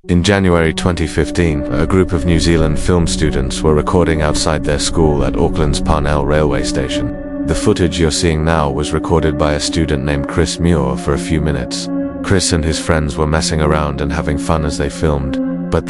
In January 2015, a group of New Zealand film students were recording outside their school at Auckland's Parnell railway station. The footage you're seeing now was recorded by a student named Chris Muir for a few minutes. Chris and his friends were messing around and having fun as they filmed. But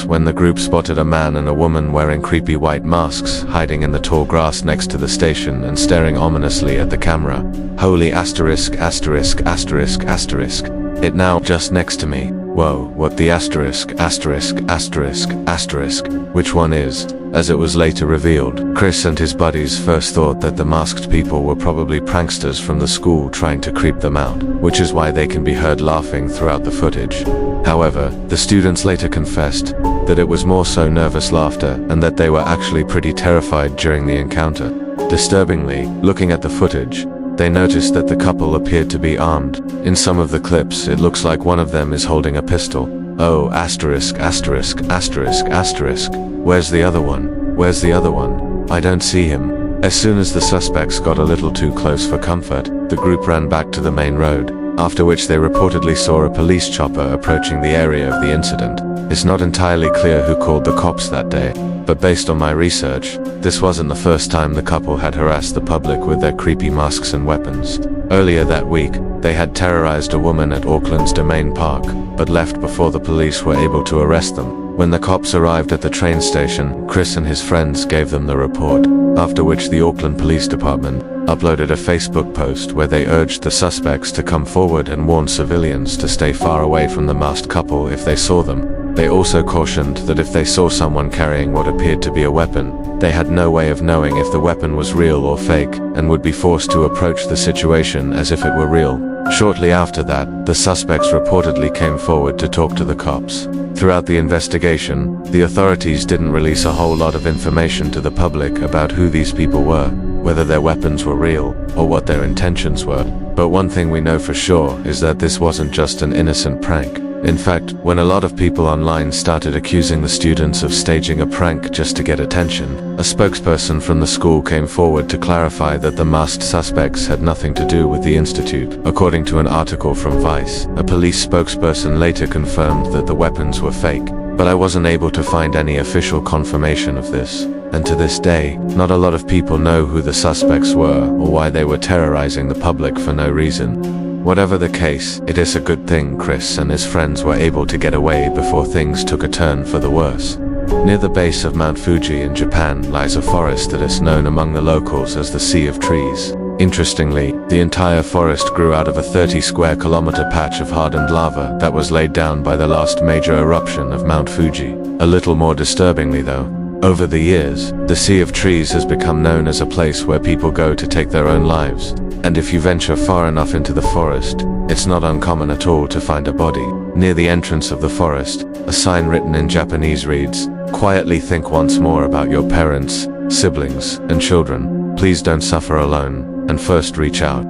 when the group spotted a man and a woman wearing creepy white masks, hiding in the tall grass next to the station and staring ominously at the camera. Holy asterisk, asterisk, asterisk, asterisk. It now just next to me. Whoa, what the asterisk, asterisk, asterisk, asterisk, which one is? As it was later revealed, Chris and his buddies first thought that the masked people were probably pranksters from the school trying to creep them out, which is why they can be heard laughing throughout the footage. However, the students later confessed that it was more so nervous laughter and that they were actually pretty terrified during the encounter. Disturbingly, looking at the footage, they noticed that the couple appeared to be armed. In some of the clips, it looks like one of them is holding a pistol. Oh, asterisk, asterisk, asterisk, asterisk. Where's the other one? Where's the other one? I don't see him. As soon as the suspects got a little too close for comfort, the group ran back to the main road, after which they reportedly saw a police chopper approaching the area of the incident. It's not entirely clear who called the cops that day, but based on my research, this wasn't the first time the couple had harassed the public with their creepy masks and weapons. Earlier that week, they had terrorized a woman at Auckland's Domain Park, but left before the police were able to arrest them. When the cops arrived at the train station, Chris and his friends gave them the report, after which the Auckland Police Department uploaded a Facebook post where they urged the suspects to come forward and warned civilians to stay far away from the masked couple if they saw them. They also cautioned that if they saw someone carrying what appeared to be a weapon, they had no way of knowing if the weapon was real or fake, and would be forced to approach the situation as if it were real. Shortly after that, the suspects reportedly came forward to talk to the cops. Throughout the investigation, the authorities didn't release a whole lot of information to the public about who these people were, whether their weapons were real, or what their intentions were. But one thing we know for sure is that this wasn't just an innocent prank. In fact, when a lot of people online started accusing the students of staging a prank just to get attention, a spokesperson from the school came forward to clarify that the masked suspects had nothing to do with the institute. According to an article from Vice, a police spokesperson later confirmed that the weapons were fake, but I wasn't able to find any official confirmation of this. And to this day, not a lot of people know who the suspects were or why they were terrorizing the public for no reason. Whatever the case, it is a good thing Chris and his friends were able to get away before things took a turn for the worse. Near the base of Mount Fuji in Japan lies a forest that is known among the locals as the Sea of Trees. Interestingly, the entire forest grew out of a 30 square kilometer patch of hardened lava that was laid down by the last major eruption of Mount Fuji. A little more disturbingly though, over the years, the Sea of Trees has become known as a place where people go to take their own lives. And if you venture far enough into the forest, it's not uncommon at all to find a body. Near the entrance of the forest, a sign written in Japanese reads, "Quietly think once more about your parents, siblings, and children. Please don't suffer alone, and first reach out."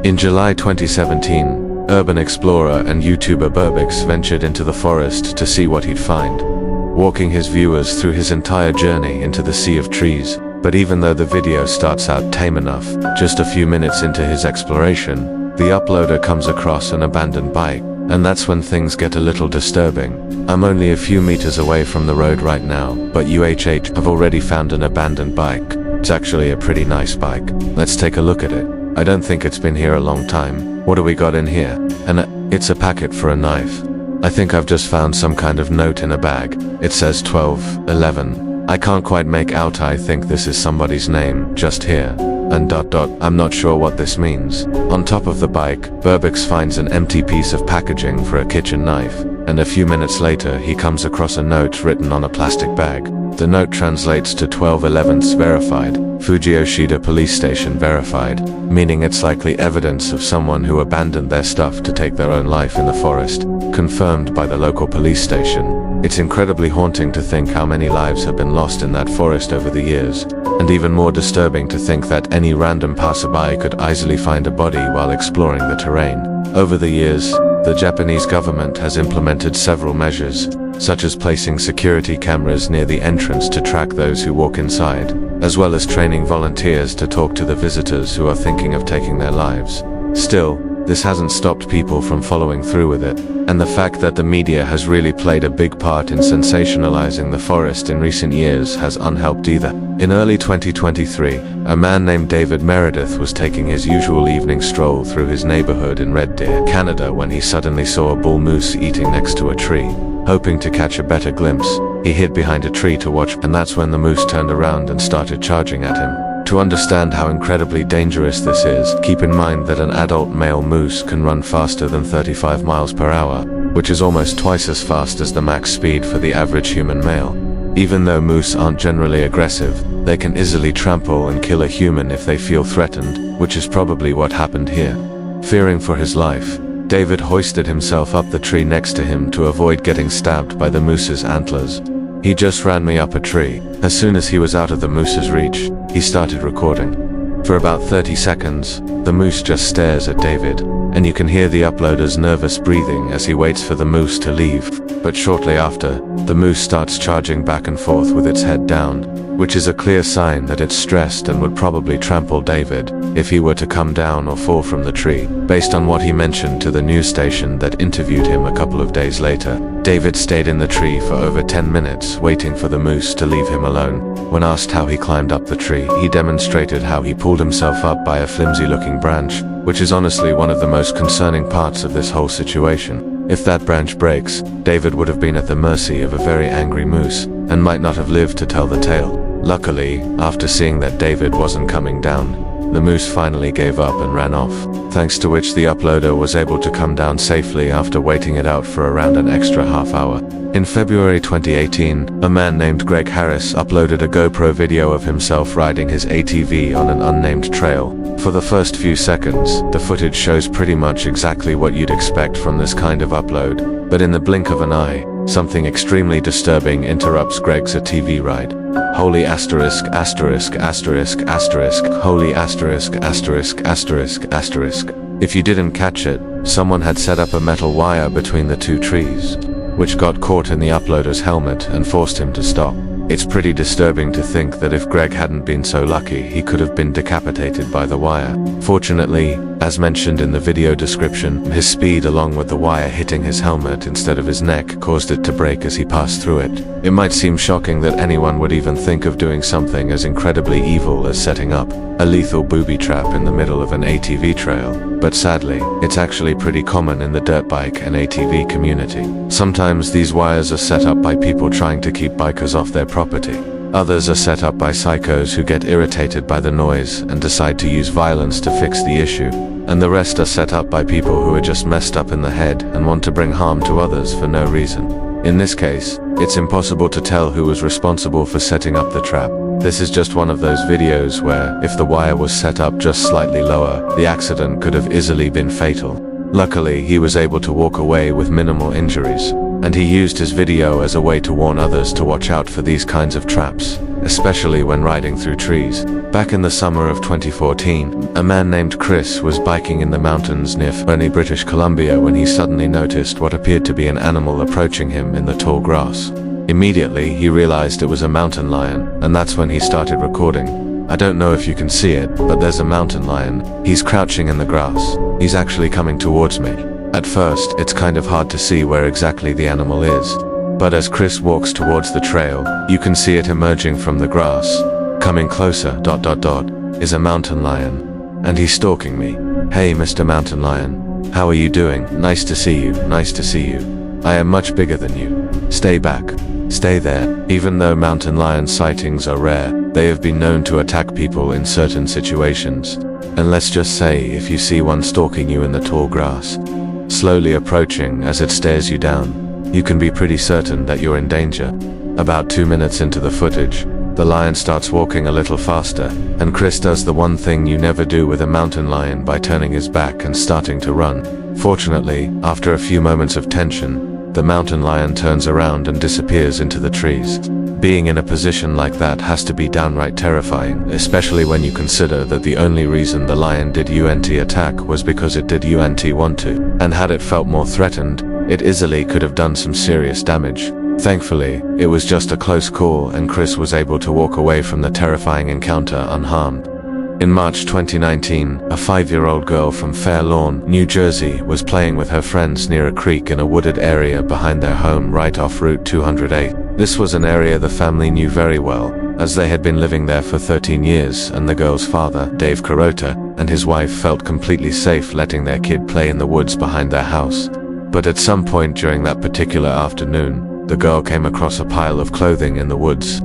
In July 2017, urban explorer and YouTuber Burbix ventured into the forest to see what he'd find, walking his viewers through his entire journey into the Sea of Trees. But even though the video starts out tame enough, just a few minutes into his exploration, the uploader comes across an abandoned bike, and that's when things get a little disturbing. I'm only a few meters away from the road right now, but have already found an abandoned bike. It's actually a pretty nice bike. Let's take a look at it. I don't think it's been here a long time. What do we got in here? And it's a packet for a knife. I think I've just found some kind of note in a bag. It says 12/11. I can't quite make out. I think this is somebody's name, just here. And ... I'm not sure what this means. On top of the bike, Burbix finds an empty piece of packaging for a kitchen knife, and a few minutes later he comes across a note written on a plastic bag. The note translates to 12/11 verified, Fuji-Yoshida police station verified, meaning it's likely evidence of someone who abandoned their stuff to take their own life in the forest, confirmed by the local police station. It's incredibly haunting to think how many lives have been lost in that forest over the years, and even more disturbing to think that any random passerby could easily find a body while exploring the terrain. Over the years, the Japanese government has implemented several measures, such as placing security cameras near the entrance to track those who walk inside, as well as training volunteers to talk to the visitors who are thinking of taking their lives. Still, this hasn't stopped people from following through with it, and the fact that the media has really played a big part in sensationalizing the forest in recent years has unhelped either. In early 2023, a man named David Meredith was taking his usual evening stroll through his neighborhood in Red Deer, Canada, when he suddenly saw a bull moose eating next to a tree. Hoping to catch a better glimpse, he hid behind a tree to watch, and that's when the moose turned around and started charging at him. To understand how incredibly dangerous this is, keep in mind that an adult male moose can run faster than 35 miles per hour, which is almost twice as fast as the max speed for the average human male. Even though moose aren't generally aggressive, they can easily trample and kill a human if they feel threatened, which is probably what happened here. Fearing for his life, David hoisted himself up the tree next to him to avoid getting stabbed by the moose's antlers. He just ran me up a tree. As soon as he was out of the moose's reach, he started recording. For about 30 seconds, the moose just stares at David, and you can hear the uploader's nervous breathing as he waits for the moose to leave. But shortly after, the moose starts charging back and forth with its head down, which is a clear sign that it's stressed and would probably trample David if he were to come down or fall from the tree. Based on what he mentioned to the news station that interviewed him a couple of days later, David stayed in the tree for over 10 minutes waiting for the moose to leave him alone. When asked how he climbed up the tree, he demonstrated how he pulled himself up by a flimsy-looking branch, which is honestly one of the most concerning parts of this whole situation. If that branch breaks, David would have been at the mercy of a very angry moose, and might not have lived to tell the tale. Luckily, after seeing that David wasn't coming down, the moose finally gave up and ran off, thanks to which the uploader was able to come down safely after waiting it out for around an extra half hour. In February 2018, a man named Greg Harris uploaded a GoPro video of himself riding his ATV on an unnamed trail. For the first few seconds, the footage shows pretty much exactly what you'd expect from this kind of upload, but in the blink of an eye, something extremely disturbing interrupts Greg's ATV ride. Holy asterisk asterisk asterisk asterisk holy asterisk asterisk asterisk asterisk. If you didn't catch it, someone had set up a metal wire between the two trees, which got caught in the uploader's helmet and forced him to stop. It's pretty disturbing to think that if Greg hadn't been so lucky, he could have been decapitated by the wire. Fortunately, as mentioned in the video description, his speed along with the wire hitting his helmet instead of his neck caused it to break as he passed through it. It might seem shocking that anyone would even think of doing something as incredibly evil as setting up a lethal booby trap in the middle of an ATV trail, but sadly, it's actually pretty common in the dirt bike and ATV community. Sometimes these wires are set up by people trying to keep bikers off their property. Others are set up by psychos who get irritated by the noise and decide to use violence to fix the issue. And the rest are set up by people who are just messed up in the head and want to bring harm to others for no reason. In this case, it's impossible to tell who was responsible for setting up the trap. This is just one of those videos where, if the wire was set up just slightly lower, the accident could have easily been fatal. Luckily, he was able to walk away with minimal injuries, and he used his video as a way to warn others to watch out for these kinds of traps, especially when riding through trees. Back in the summer of 2014, a man named Chris was biking in the mountains near Fernie, British Columbia, when he suddenly noticed what appeared to be an animal approaching him in the tall grass. Immediately, he realized it was a mountain lion, and that's when he started recording. I don't know if you can see it, but there's a mountain lion. He's crouching in the grass. He's actually coming towards me. At first, it's kind of hard to see where exactly the animal is, but as Chris walks towards the trail, you can see it emerging from the grass. Coming closer, is a mountain lion, and he's stalking me. Hey, Mr. Mountain Lion, how are you doing? Nice to see you, nice to see you. I am much bigger than you. Stay back. Stay there. Even though mountain lion sightings are rare, they have been known to attack people in certain situations. And let's just say, if you see one stalking you in the tall grass, slowly approaching as it stares you down, you can be pretty certain that you're in danger. About 2 minutes into the footage, the lion starts walking a little faster, and Chris does the one thing you never do with a mountain lion by turning his back and starting to run. Fortunately, after a few moments of tension, the mountain lion turns around and disappears into the trees. Being in a position like that has to be downright terrifying, especially when you consider that the only reason the lion did UNT attack was because it did UNT want to, and had it felt more threatened, it easily could have done some serious damage. Thankfully, it was just a close call and Chris was able to walk away from the terrifying encounter unharmed. In March 2019, a 5-year-old girl from Fair Lawn, New Jersey, was playing with her friends near a creek in a wooded area behind their home right off Route 208. This was an area the family knew very well, as they had been living there for 13 years, and the girl's father, Dave Carota, and his wife felt completely safe letting their kid play in the woods behind their house. But at some point during that particular afternoon, the girl came across a pile of clothing in the woods,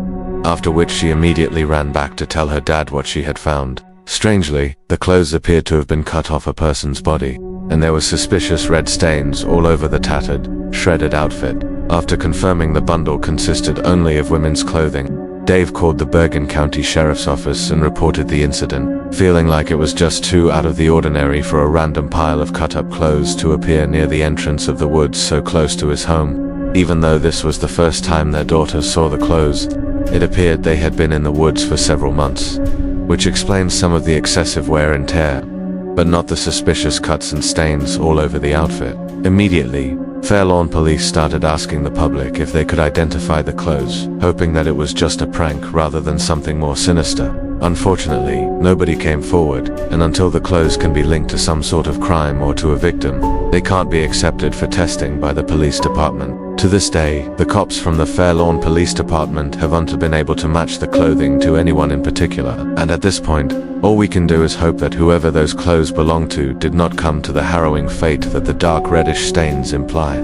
after which she immediately ran back to tell her dad what she had found. Strangely, the clothes appeared to have been cut off a person's body, and there were suspicious red stains all over the tattered, shredded outfit. After confirming the bundle consisted only of women's clothing, Dave called the Bergen County Sheriff's Office and reported the incident, feeling like it was just too out of the ordinary for a random pile of cut-up clothes to appear near the entrance of the woods so close to his home. Even though this was the first time their daughter saw the clothes, it appeared they had been in the woods for several months, which explains some of the excessive wear and tear, but not the suspicious cuts and stains all over the outfit. Immediately, Fair Lawn police started asking the public if they could identify the clothes, hoping that it was just a prank rather than something more sinister. Unfortunately, nobody came forward, and until the clothes can be linked to some sort of crime or to a victim, they can't be accepted for testing by the police department. To this day, the cops from the Fair Lawn Police Department haven't been able to match the clothing to anyone in particular, and at this point, all we can do is hope that whoever those clothes belong to did not come to the harrowing fate that the dark reddish stains imply.